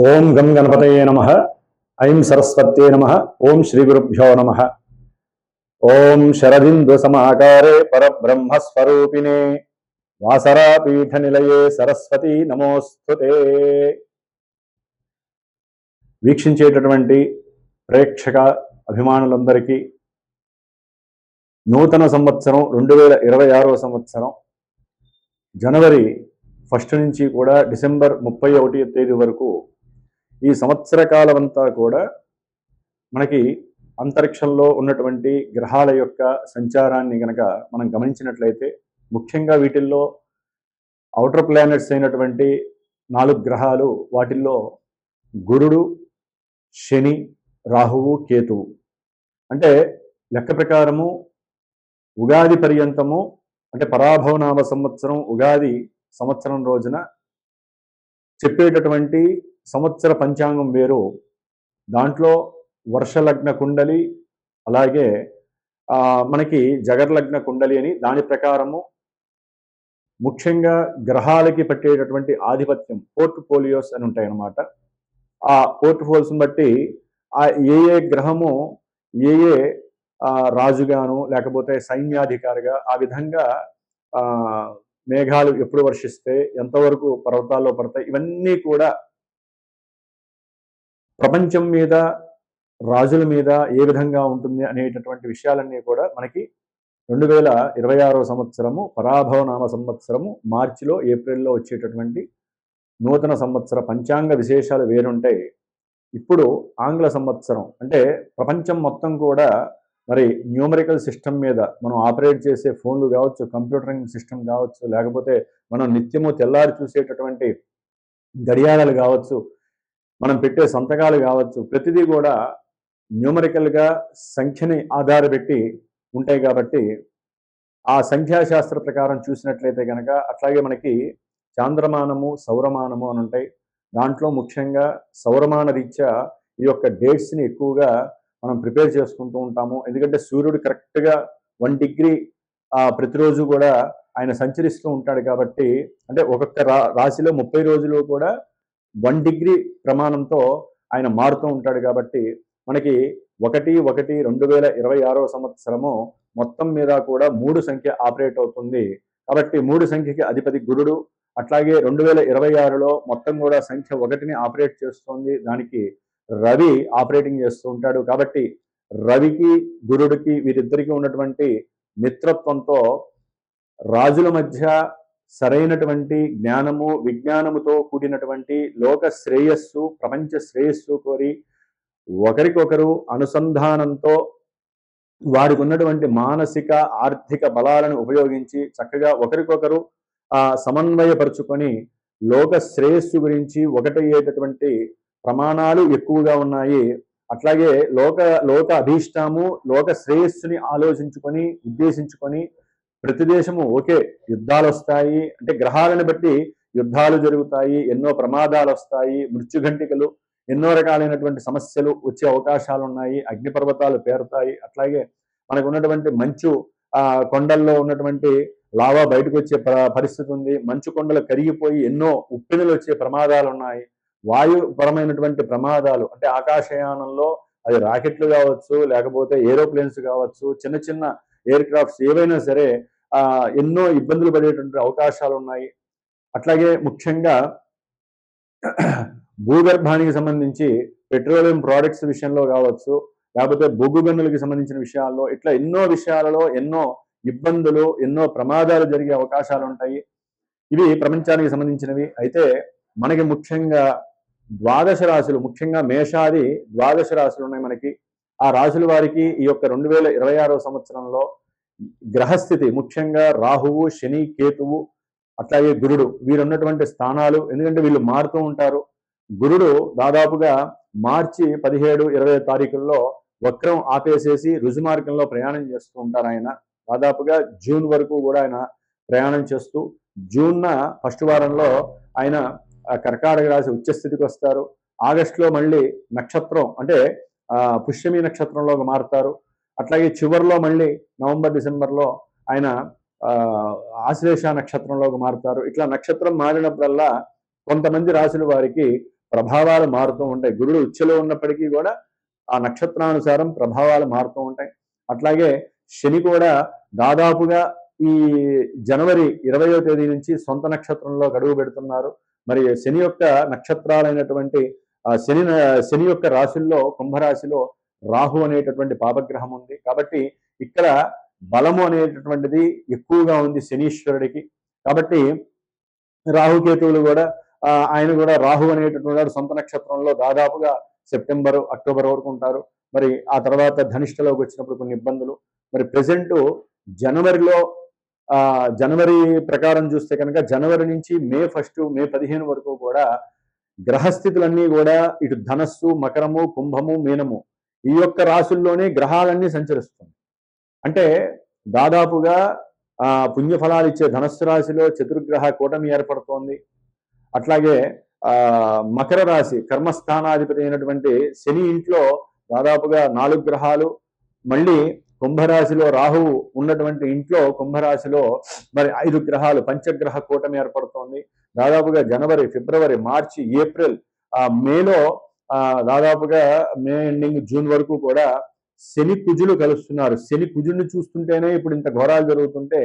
ఓం గం గణపతయే నమః. ఐం సరస్వత్యే నమః. ఓం శ్రీ గురుభ్యో నమః. ఓం శరదిందు సమాకారే పరబ్రహ్మస్వరూపిణే వాసరాపీఠ నిలయే సరస్వతి నమోస్తుతే. వీక్షించేటటువంటి ప్రేక్షక అభిమానులందరికీ నూతన సంవత్సరం 2026 సంవత్సరం జనవరి 1 నుంచి కూడా డిసెంబర్ 31వ తేదీ వరకు ఈ సంవత్సర కాలం అంతా కూడా మనకి అంతరిక్షంలో ఉన్నటువంటి గ్రహాల యొక్క సంచారాన్ని గనక మనం గమనించినట్లయితే ముఖ్యంగా వీటిల్లో ఔటర్ ప్లానెట్స్ అయినటువంటి 4 గ్రహాలు, వాటిల్లో గురుడు, శని, రాహువు, కేతువు. అంటే లెక్క ప్రకారము ఉగాది పర్యంతము, అంటే పరాభవనామ సంవత్సరం ఉగాది సంవత్సరం రోజున చెప్పేటటువంటి సంవత్సర పంచాంగం వేరు. దాంట్లో వర్షలగ్న కుండలి, అలాగే మనకి జగర్లగ్న కుండలి అని దాని ప్రకారము ముఖ్యంగా గ్రహాలకి పట్టేటటువంటి ఆధిపత్యం పోర్ట్ఫోలియోస్ అని ఉంటాయన్నమాట. ఆ పోర్ట్ఫోలియోస్ని బట్టి ఏ ఏ గ్రహము ఏ ఏ రాజుగాను లేకపోతే సైన్యాధికారిగా ఆ విధంగా మేఘాలు ఎప్పుడు వర్షిస్తే ఎంతవరకు పర్వతాల్లో పడతాయి, ఇవన్నీ కూడా ప్రపంచం మీద రాజుల మీద ఏ విధంగా ఉంటుంది అనేటటువంటి విషయాలన్నీ కూడా మనకి 2026 సంవత్సరము పరాభవనామ సంవత్సరము మార్చిలో ఏప్రిల్లో వచ్చేటటువంటి నూతన సంవత్సర పంచాంగ విశేషాలు వేరుంటాయి. ఇప్పుడు ఆంగ్ల సంవత్సరం అంటే ప్రపంచం మొత్తం కూడా మరి న్యూమరికల్ సిస్టమ్ మీద మనం ఆపరేట్ చేసే ఫోన్లు కావచ్చు, కంప్యూటరింగ్ సిస్టమ్ కావచ్చు, లేకపోతే మనం నిత్యము తెల్లారి చూసేటటువంటి గడియారాలు కావచ్చు, మనం పెట్టే సంతకాలు కావచ్చు, ప్రతిదీ కూడా న్యూమరికల్గా సంఖ్యని ఆధారపెట్టి ఉంటాయి. కాబట్టి ఆ సంఖ్యాశాస్త్ర ప్రకారం చూసినట్లయితే కనుక అట్లాగే మనకి చాంద్రమానము, సౌరమానము అని ఉంటాయి. దాంట్లో ముఖ్యంగా సౌరమాన రీత్యా ఈ యొక్క డేట్స్ని ఎక్కువగా మనం ప్రిపేర్ చేసుకుంటూ ఉంటాము. ఎందుకంటే సూర్యుడు కరెక్ట్గా 1 డిగ్రీ ప్రతిరోజు కూడా ఆయన సంచరిస్తూ ఉంటాడు. కాబట్టి అంటే ఒక్కొక్క రాశిలో 30 రోజులు కూడా 1 డిగ్రీ ప్రమాణంతో ఆయన మారుతూ ఉంటాడు. కాబట్టి మనకి 1/1/2026 సంవత్సరము మొత్తం మీద కూడా 3 సంఖ్య ఆపరేట్ అవుతుంది. కాబట్టి 3 సంఖ్యకి అధిపతి గురుడు. అట్లాగే 2026లో మొత్తం కూడా సంఖ్య 1ని ఆపరేట్ చేస్తుంది. దానికి రవి ఆపరేటింగ్ చేస్తూ ఉంటాడు. కాబట్టి రవికి గురుడికి వీరిద్దరికీ ఉన్నటువంటి మిత్రత్వంతో రాజుల మధ్య సరైనటువంటి జ్ఞానము, విజ్ఞానముతో కూడినటువంటి లోక శ్రేయస్సు, ప్రపంచ శ్రేయస్సు కోరి ఒకరికొకరు అనుసంధానంతో వారికి ఉన్నటువంటి మానసిక ఆర్థిక బలాలను ఉపయోగించి చక్కగా ఒకరికొకరు సమన్వయపరుచుకొని లోక శ్రేయస్సు గురించి ఒకటయ్యేటటువంటి ప్రమాణాలు ఎక్కువగా ఉన్నాయి. అట్లాగే లోక అభీష్టము, లోక శ్రేయస్సుని ఆలోచించుకొని ఉద్దేశించుకొని ప్రతి దేశము ఓకే యుద్ధాలు వస్తాయి అంటే గ్రహాలను బట్టి యుద్ధాలు జరుగుతాయి, ఎన్నో ప్రమాదాలు వస్తాయి, మృత్యుఘంటికలు, ఎన్నో రకాలైనటువంటి సమస్యలు వచ్చే అవకాశాలు ఉన్నాయి, అగ్నిపర్వతాలు పేరుతాయి. అట్లాగే మనకు ఉన్నటువంటి మంచు కొండల్లో ఉన్నటువంటి లావా బయటకు వచ్చే పరిస్థితి ఉంది, మంచు కొండలు కరిగిపోయి ఎన్నో ఉప్పెనులు వచ్చే ప్రమాదాలు ఉన్నాయి, వాయుపరమైనటువంటి ప్రమాదాలు అంటే ఆకాశయానంలో అది రాకెట్లు కావచ్చు, లేకపోతే ఏరోప్లేన్స్ కావచ్చు, చిన్న చిన్న ఎయిర్ క్రాఫ్ట్స్ ఏవైనా సరే ఎన్నో ఇబ్బందులు పడేటువంటి అవకాశాలు ఉన్నాయి. అట్లాగే ముఖ్యంగా భూగర్భానికి సంబంధించి పెట్రోలియం ప్రోడక్ట్స్ విషయంలో కావచ్చు, లేకపోతే బొగ్గు గనులకి సంబంధించిన విషయాల్లో ఇట్లా ఎన్నో విషయాలలో ఎన్నో ఇబ్బందులు, ఎన్నో ప్రమాదాలు జరిగే అవకాశాలు ఉంటాయి. ఇవి ప్రపంచానికి సంబంధించినవి. అయితే మనకి ముఖ్యంగా ద్వాదశ రాశులు, ముఖ్యంగా మేషాది ద్వాదశ రాశులు ఉన్నాయి మనకి. ఆ రాశుల వారికి ఈ యొక్క 2026 సంవత్సరంలో గ్రహస్థితి ముఖ్యంగా రాహువు, శని, కేతువు, అట్లాగే గురుడు వీరున్నటువంటి స్థానాలు. ఎందుకంటే వీళ్ళు మారుతూ ఉంటారు. గురుడు దాదాపుగా మార్చి 17-20 తారీఖుల్లో వక్రం ఆపేసేసి రుజుమార్గంలో ప్రయాణం చేస్తూ ఉంటారు. ఆయన దాదాపుగా జూన్ వరకు కూడా ఆయన ప్రయాణం చేస్తూ జూన్న ఫస్ట్ వారంలో ఆయన కర్కాటక రాశి ఉచ్చస్థితికి వస్తారు. ఆగస్టులో మళ్ళీ నక్షత్రం అంటే పుష్యమి నక్షత్రంలోకి మారుతారు. అట్లాగే చివరిలో మళ్ళీ నవంబర్ డిసెంబర్లో ఆయన ఆశ్లేష నక్షత్రంలోకి మారుతారు. ఇట్లా నక్షత్రం మారినప్పుడల్లా కొంతమంది రాశుల వారికి ప్రభావాలు మారుతూ ఉంటాయి. గురుడు ఉచ్ఛలో ఉన్నప్పటికీ కూడా ఆ నక్షత్రానుసారం ప్రభావాలు మారుతూ ఉంటాయి. అట్లాగే శని కూడా దాదాపుగా ఈ జనవరి 20వ తేదీ నుంచి సొంత నక్షత్రంలో గడువు పెడుతున్నారు. మరి శని యొక్క నక్షత్రాలైనటువంటి శని యొక్క రాశుల్లో కుంభరాశిలో రాహు అనేటటువంటి పాపగ్రహం ఉంది. కాబట్టి ఇక్కడ బలము అనేటటువంటిది ఎక్కువగా ఉంది శనీశ్వరుడికి. కాబట్టి రాహుకేతువులు కూడా ఆయన కూడా రాహు అనేటటువంటి సొంత నక్షత్రంలో దాదాపుగా సెప్టెంబర్, అక్టోబర్ వరకు ఉంటారు. మరి ఆ తర్వాత ధనిష్టలోకి వచ్చినప్పుడు కొన్ని ఇబ్బందులు. మరి ప్రెసెంట్ జనవరిలో జనవరి ప్రకారం చూస్తే కనుక జనవరి నుంచి మే 1, మే 15 వరకు కూడా గ్రహస్థితులన్నీ కూడా ఇటు ధనస్సు, మకరము, కుంభము, మీనము ఈ యొక్క రాశుల్లోనే గ్రహాలన్నీ సంచరిస్తుంది. అంటే దాదాపుగా పుణ్యఫలాలు ఇచ్చే ధనస్సు రాశిలో చతుర్గ్రహ కూటమి ఏర్పడుతోంది. అట్లాగే మకర రాశి కర్మస్థానాధిపతి అయినటువంటి శని ఇంట్లో దాదాపుగా 4 గ్రహాలు, మళ్ళీ కుంభరాశిలో రాహువు ఉన్నటువంటి ఇంట్లో కుంభరాశిలో మరి 5 గ్రహాలు పంచగ్రహ కూటమి ఏర్పడుతోంది. దాదాపుగా జనవరి, ఫిబ్రవరి, మార్చి, ఏప్రిల్, మేలో దాదాపుగా మే ఎండింగ్, జూన్ వరకు కూడా శని కుజులు కలుస్తున్నారు. శని కుజుడిని చూస్తుంటేనే ఇప్పుడు ఇంత ఘోరాలు జరుగుతుంటే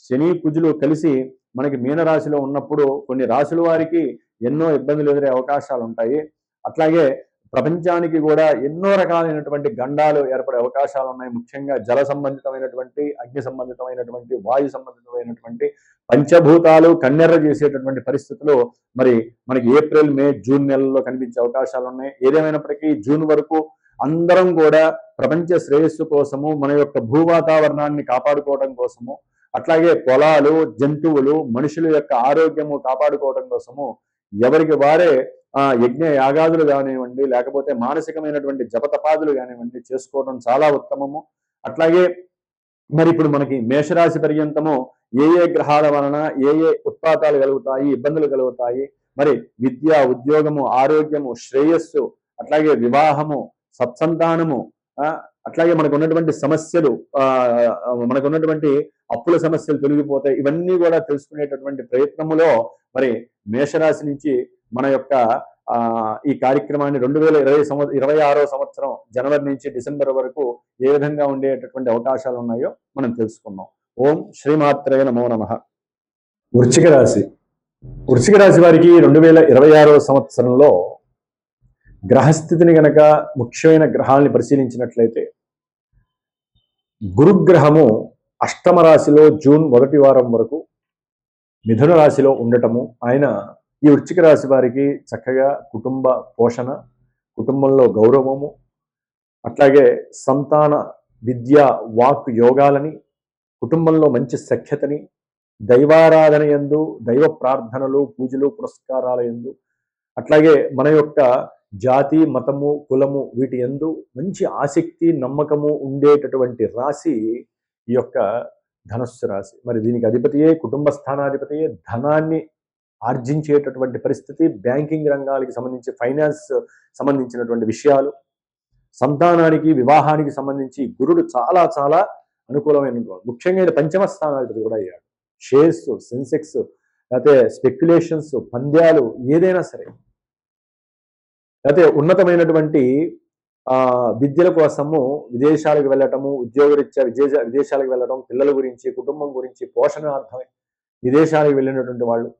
శని కుజులు కలిసి మనకి మీనరాశిలో ఉన్నప్పుడు కొన్ని రాశుల వారికి ఎన్నో ఇబ్బందులు ఎదురే అవకాశాలు ఉంటాయి. అట్లాగే ప్రపంచానికి కూడా ఎన్నో రకాలైనటువంటి గండాలు ఏర్పడే అవకాశాలు ఉన్నాయి. ముఖ్యంగా జల సంబంధితమైనటువంటి, అగ్ని సంబంధితమైనటువంటి, వాయు సంబంధితమైనటువంటి పంచభూతాలు కన్నెర్ర చేసేటటువంటి పరిస్థితులు మరి మనకి ఏప్రిల్, మే, జూన్ నెలల్లో కనిపించే అవకాశాలు ఉన్నాయి. ఏదేమైనప్పటికీ జూన్ వరకు అందరం కూడా ప్రపంచ శ్రేయస్సు కోసము, మన యొక్క భూవాతావరణాన్ని కాపాడుకోవడం కోసము, అట్లాగే పొలాలు, జంతువులు, మనుషుల యొక్క ఆరోగ్యము కాపాడుకోవడం కోసము ఎవరికి వారే యజ్ఞ యాగాదులు కానివ్వండి, లేకపోతే మానసికమైనటువంటి జపతపాదులు కానివ్వండి చేసుకోవడం చాలా ఉత్తమము. అట్లాగే మరి ఇప్పుడు మనకి మేషరాశి పర్యంతము ఏ గ్రహాల వలన ఏ ఉత్పాతాలు కలుగుతాయి, ఇబ్బందులు కలుగుతాయి, మరి విద్య, ఉద్యోగము, ఆరోగ్యము, శ్రేయస్సు, అట్లాగే వివాహము, సత్సంతానము, అట్లాగే మనకు ఉన్నటువంటి సమస్యలు, మనకు ఉన్నటువంటి అప్పుల సమస్యలు తొలగిపోతాయి. ఇవన్నీ కూడా తెలుసుకునేటటువంటి ప్రయత్నములో మరి మేషరాశి నుంచి మన యొక్క ఈ కార్యక్రమాన్ని 2026వ సంవత్సరం జనవరి నుంచి డిసెంబర్ వరకు ఏ విధంగా ఉండేటటువంటి అవకాశాలు ఉన్నాయో మనం తెలుసుకున్నాం. ఓం శ్రీమాత్రే నమో నమః. వృశ్చిక రాశి వారికి 2026వ సంవత్సరంలో గ్రహస్థితిని గనక ముఖ్యమైన గ్రహాలని పరిశీలించినట్లయితే గురుగ్రహము అష్టమ రాశిలో జూన్ 1వ వారం వరకు మిథున రాశిలో ఉండటము, ఆయన ఈ వృశ్చిక రాశి వారికి చక్కగా కుటుంబ పోషణ, కుటుంబంలో గౌరవము, అట్లాగే సంతాన విద్య, వాక్ యోగాలని, కుటుంబంలో మంచి సఖ్యతని, దైవారాధన యందు, దైవ ప్రార్థనలు, పూజలు, పురస్కారాల యందు, అట్లాగే మన యొక్క జాతి, మతము, కులము వీటి యందు మంచి ఆసక్తి, నమ్మకము ఉండేటటువంటి రాశి ఈ యొక్క ధనస్సు రాశి. మరి దీనికి అధిపతియే, కుటుంబ స్థానాధిపతియే, ధనాన్ని ఆర్జించేటటువంటి పరిస్థితి, బ్యాంకింగ్ రంగానికి సంబంధించి, ఫైనాన్స్ సంబంధించినటువంటి విషయాలు, సంతానానికి, వివాహానికి సంబంధించి గురుడు చాలా చాలా అనుకూలమైనటువంటి, ముఖ్యంగా పంచమ స్థానాధిపతి కూడా అయ్యాడు. షేర్స్, సెన్సెక్స్, లేకపోతే స్పెక్యులేషన్స్, పంద్యాలు ఏదైనా సరే, లేకపోతే ఉన్నతమైనటువంటి విద్యల కోసము విదేశాలకు వెళ్ళటము, ఉద్యోగరీత్యా విదేశాలకు వెళ్ళటం, పిల్లల గురించి, కుటుంబం గురించి పోషణార్థమై విదేశాలకు వెళ్ళినటువంటి వాళ్ళు,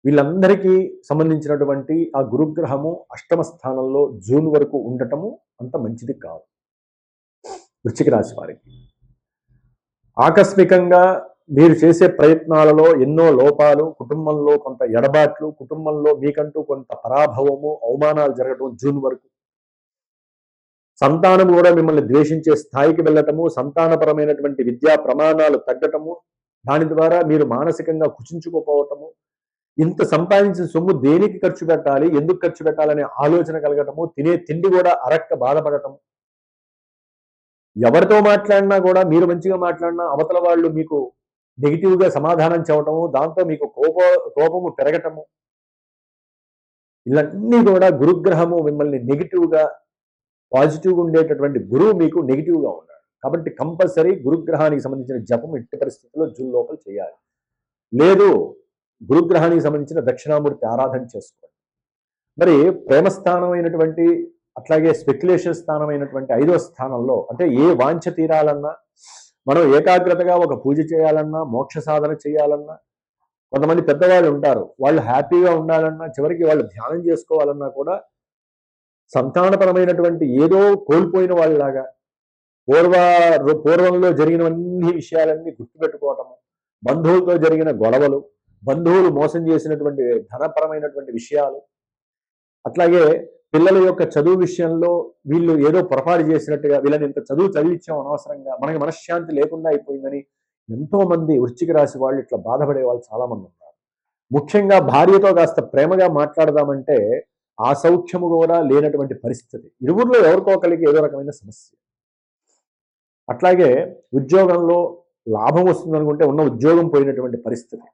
వీళ్ళందరికీ సంబంధించినటువంటి ఆ గురుగ్రహము అష్టమ స్థానంలో జూన్ వరకు ఉండటము అంత మంచిది కాదు. వృశ్చిక రాశి వారికి ఆకస్మికంగా మీరు చేసే ప్రయత్నాలలో ఎన్నో లోపాలు, కుటుంబంలో కొంత ఎడబాట్లు, కుటుంబంలో మీకంటూ కొంత పరాభవము, అవమానాలు జరగటం జూన్ వరకు, సంతానం కూడా మిమ్మల్ని ద్వేషించే స్థాయికి వెళ్ళటము, సంతానపరమైనటువంటి విద్యా ప్రమాణాలు తగ్గటము, దాని ద్వారా మీరు మానసికంగా కుచించుకోపోవటము, ఇంత సంపాదించిన సొమ్ము దేనికి ఖర్చు పెట్టాలి, ఎందుకు ఖర్చు పెట్టాలనే ఆలోచన కలగటము, తినే తిండి కూడా అరక్క బాధపడటము, ఎవరితో మాట్లాడినా కూడా మీరు మంచిగా మాట్లాడినా అవతల వాళ్ళు మీకు నెగిటివ్గా సమాధానం చెప్పటము, దాంతో మీకు కోపము పెరగటము, ఇవన్నీ కూడా గురుగ్రహము మిమ్మల్ని నెగిటివ్గా, పాజిటివ్గా ఉండేటటువంటి గురువు మీకు నెగిటివ్గా ఉన్నాడు. కాబట్టి కంపల్సరీ గురుగ్రహానికి సంబంధించిన జపం ఎట్టి పరిస్థితుల్లో జూన్ లోపల చేయాలి. లేదు గురుగ్రహానికి సంబంధించిన దక్షిణామూర్తి ఆరాధన చేసుకోండి. మరి ప్రేమ స్థానం అయినటువంటి అట్లాగే స్పెక్యులేషన్ స్థానం అయినటువంటి 5వ స్థానంలో అంటే ఏ వాంఛ తీరాలన్నా, మనం ఏకాగ్రతగా ఒక పూజ చేయాలన్నా, మోక్ష సాధన చేయాలన్నా, కొంతమంది పెద్దవాళ్ళు ఉంటారు, వాళ్ళు హ్యాపీగా ఉండాలన్నా, చివరికి వాళ్ళు ధ్యానం చేసుకోవాలన్నా కూడా సంతానపరమైనటువంటి ఏదో కోల్పోయిన వాళ్ళలాగా పూర్వంలో జరిగినవన్నీ విషయాలన్నీ గుర్తుపెట్టుకోవటము, బంధువులతో జరిగిన గొడవలు, బంధువులు మోసం చేసినటువంటి ధనపరమైనటువంటి విషయాలు, అట్లాగే పిల్లల యొక్క చదువు విషయంలో వీళ్ళు ఏదో పొరపాటు చేసినట్టుగా వీళ్ళని ఇంత చదువు చదివించాం అనవసరంగా, మనకి మనశ్శాంతి లేకుండా అయిపోయిందని ఎంతో మంది వృశ్చిక రాశి వాళ్ళు ఇట్లా బాధపడే వాళ్ళు చాలా మంది ఉన్నారు. ముఖ్యంగా భార్యతో కాస్త ప్రేమగా మాట్లాడదామంటే ఆ సౌఖ్యము కూడా లేనటువంటి పరిస్థితి, ఇరువురిలో ఎవరికో ఒకరికి ఏదో రకమైన సమస్య. అట్లాగే ఉద్యోగంలో లాభం వస్తుంది అనుకుంటే ఉన్న ఉద్యోగం పోయినటువంటి పరిస్థితి,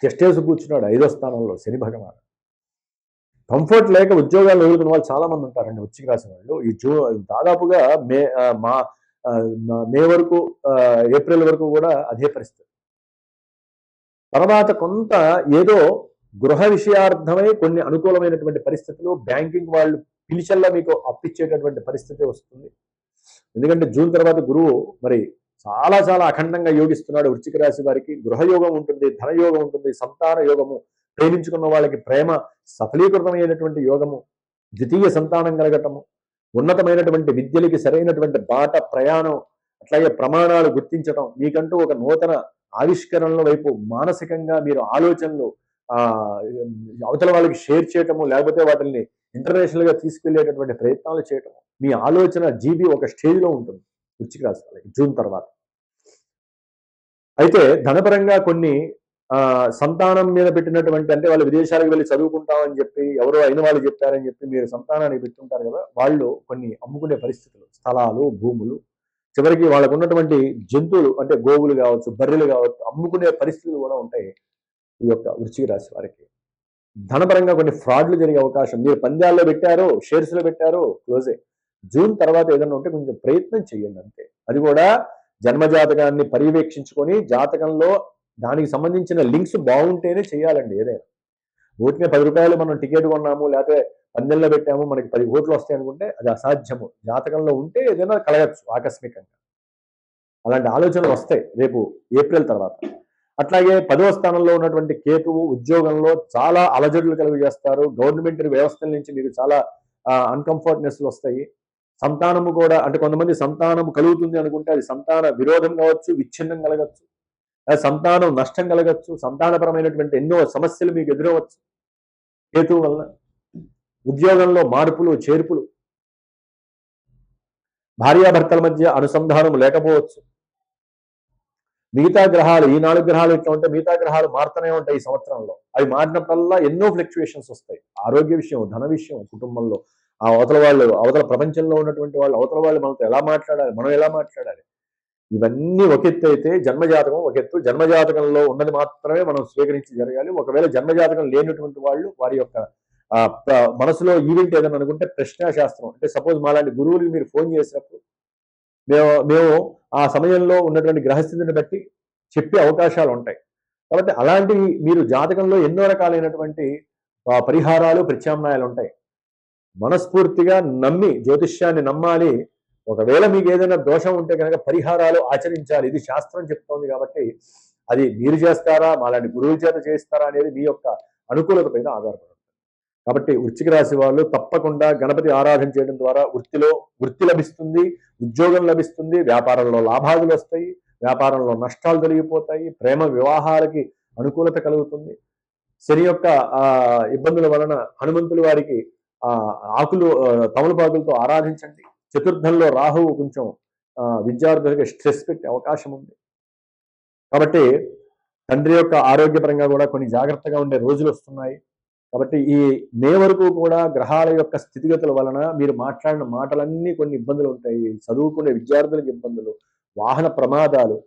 చెస్టేసి కూర్చున్నాడు 5వ స్థానంలో శని భగవాన్. కంఫర్ట్ లేక ఉద్యోగాలు వదులుకున్న వాళ్ళు చాలా మంది ఉంటారండి వృశ్చిక రాశి వాళ్ళు. ఈ దాదాపుగా మే వరకు, ఏప్రిల్ వరకు కూడా అదే పరిస్థితి. తర్వాత కొంత ఏదో గృహ విషయార్థమై కొన్ని అనుకూలమైనటువంటి పరిస్థితులు, బ్యాంకింగ్ వాళ్ళు పిలిచల్లా మీకు అప్పిచ్చేటటువంటి పరిస్థితి వస్తుంది. ఎందుకంటే జూన్ తర్వాత గురువు మరి చాలా చాలా అఖండంగా యోగిస్తున్నాడు వృశ్చిక రాశి వారికి. గృహయోగం ఉంటుంది, ధనయోగం ఉంటుంది, సంతాన యోగము, ప్రేమించుకున్న వాళ్ళకి ప్రేమ సఫలీకృతమైనటువంటి యోగము, ద్వితీయ సంతానం కలగటము, ఉన్నతమైనటువంటి విద్యలకి సరైనటువంటి బాట ప్రయాణం, అట్లాగే ప్రమాణాలు గుర్తించటం, మీకంటూ ఒక నూతన ఆవిష్కరణల వైపు మానసికంగా మీరు ఆలోచనలు అవతల వాళ్ళకి షేర్ చేయటము, లేకపోతే వాటిని ఇంటర్నేషనల్ గా తీసుకెళ్లేటటువంటి ప్రయత్నాలు చేయటము, మీ ఆలోచన జీబీ ఒక స్టేజ్లో ఉంటుంది వృశ్చిక రాశి వాళ్ళకి జూన్ తర్వాత. అయితే ధనపరంగా కొన్ని సంతానం మీద పెట్టినటువంటి, అంటే వాళ్ళు విదేశాలకు వెళ్ళి చదువుకుంటామని చెప్పి ఎవరో అయిన వాళ్ళు చెప్పారని చెప్పి మీరు సంతానానికి పెట్టుంటారు కదా, వాళ్ళు కొన్ని అమ్ముకునే పరిస్థితులు, స్థలాలు, భూములు, చివరికి వాళ్ళకు ఉన్నటువంటి జంతువులు అంటే గోవులు కావచ్చు, బర్రెలు కావచ్చు, అమ్ముకునే పరిస్థితులు కూడా ఉంటాయి ఈ యొక్క వృశ్చిక రాశి వారికి. ధనపరంగా కొన్ని ఫ్రాడ్లు జరిగే అవకాశం, మీరు పంద్యాల్లో పెట్టారు, షేర్స్లో పెట్టారు, క్లోజే. జూన్ తర్వాత ఏదైనా ఉంటే కొంచెం ప్రయత్నం చేయండి అంతే. అది కూడా జన్మజాతకాన్ని పర్యవేక్షించుకొని జాతకంలో దానికి సంబంధించిన లింక్స్ బాగుంటేనే చేయాలండి ఏదైనా. ఊరికే 10 రూపాయలు మనం టికెట్ కొన్నాము, లేకపోతే పందెంలో పెట్టాము, మనకి 10 కోట్లు వస్తాయి అనుకుంటే అది అసాధ్యము. జాతకంలో ఉంటే ఏదైనా కలగచ్చు ఆకస్మికంగా, అలాంటి ఆలోచనలు వస్తాయి రేపు ఏప్రిల్ తర్వాత. అట్లాగే 10వ స్థానంలో ఉన్నటువంటి కేతువు ఉద్యోగంలో చాలా అలజడులు కలుగు చేస్తారు. గవర్నమెంట్ వ్యవస్థల నుంచి మీకు చాలా అన్కంఫర్ట్నెస్లు వస్తాయి. సంతానము కూడా, అంటే కొంతమంది సంతానము కలుగుతుంది అనుకుంటే అది సంతాన విరోధం కావచ్చు, విచ్ఛిన్నం కలగచ్చు, సంతానం నష్టం కలగచ్చు, సంతానపరమైనటువంటి ఎన్నో సమస్యలు మీకు ఎదురవచ్చు కేతువు వలన. ఉద్యోగంలో మార్పులు చేర్పులు, భార్యాభర్తల మధ్య అనుసంధానం లేకపోవచ్చు. మిగతా గ్రహాలు, ఈ 4 గ్రహాలు ఇట్లా ఉంటే మిగతా గ్రహాలు మారుతూనే ఉంటాయి ఈ సంవత్సరంలో. అవి మారినప్పుడల్లా ఎన్నో ఫ్లక్చుయేషన్స్ వస్తాయి. ఆరోగ్య విషయం, ధన విషయం, కుటుంబంలో అవతల ప్రపంచంలో ఉన్నటువంటి అవతల వాళ్ళు మనతో ఎలా మాట్లాడాలి, మనం ఎలా మాట్లాడాలి, ఇవన్నీ ఒక ఎత్తు అయితే జన్మజాతకం ఒక ఎత్తు. జన్మజాతకంలో ఉన్నది మాత్రమే మనం స్వీకరించి జరగాలి. ఒకవేళ జన్మజాతకం లేనటువంటి వాళ్ళు వారి యొక్క మనసులో ఈవెంట్ ఏదైనా అనుకుంటే ప్రశ్నాశాస్త్రం, అంటే సపోజ్ మాలాంటి గురువులకి మీరు ఫోన్ చేసినప్పుడు మేము ఆ సమయంలో ఉన్నటువంటి గ్రహస్థితిని బట్టి చెప్పే అవకాశాలు ఉంటాయి. కాబట్టి అలాంటివి మీరు జాతకంలో ఎన్నో రకాలైనటువంటి పరిహారాలు, ప్రత్యామ్నాయాలు ఉంటాయి. మనస్ఫూర్తిగా నమ్మి, జ్యోతిష్యాన్ని నమ్మాలి. ఒకవేళ మీకు ఏదైనా దోషం ఉంటే కనుక పరిహారాలు ఆచరించాలి. ఇది శాస్త్రం చెప్తోంది కాబట్టి అది మీరు చేస్తారా, మాలాంటి గురువుల చేత చేస్తారా అనేది మీ యొక్క అనుకూలత పైన ఆధారపడుతుంది. కాబట్టి వృశ్చిక రాశి వాళ్ళు తప్పకుండా గణపతి ఆరాధన చేయడం ద్వారా వృత్తి లభిస్తుంది, ఉద్యోగం లభిస్తుంది, వ్యాపారంలో లాభాలు వస్తాయి, వ్యాపారంలో నష్టాలు తొలగిపోతాయి, ప్రేమ వివాహాలకి అనుకూలత కలుగుతుంది. శని యొక్క ఇబ్బందుల వలన హనుమంతుల వారికి తమలపాకులతో ఆరాధించండి. చతుర్థంలో రాహువు కొంచెం విద్యార్థులకి స్ట్రెస్ పెట్టే అవకాశం ఉంది. కాబట్టి తండ్రి యొక్క ఆరోగ్యపరంగా కూడా కొన్ని జాగ్రత్తగా ఉండే రోజులు వస్తున్నాయి. కాబట్టి ఈ మే వరకు కూడా గ్రహాల యొక్క స్థితిగతుల వలన మీరు మాట్లాడిన మాటలన్నీ కొన్ని ఇబ్బందులు ఉంటాయి. చదువుకునే విద్యార్థులకు ఇబ్బందులు, వాహన ప్రమాదాలు,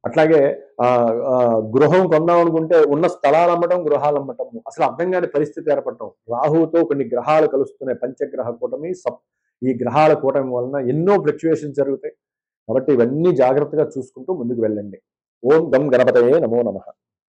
అట్లాగే గృహం కొందాం అనుకుంటే ఉన్న స్థలాలు అమ్మటం, గృహాలు అమ్మటం, అసలు అర్థం కాని పరిస్థితి ఏర్పడటం. రాహువుతో కొన్ని గ్రహాలు కలుస్తున్నాయి, పంచగ్రహ కూటమి, ఈ గ్రహాల కూటమి వలన ఎన్నో ఫ్లక్చుయేషన్స్ జరుగుతాయి. కాబట్టి ఇవన్నీ జాగ్రత్తగా చూసుకుంటూ ముందుకు వెళ్ళండి. ఓం గం గణపతయే నమో నమః.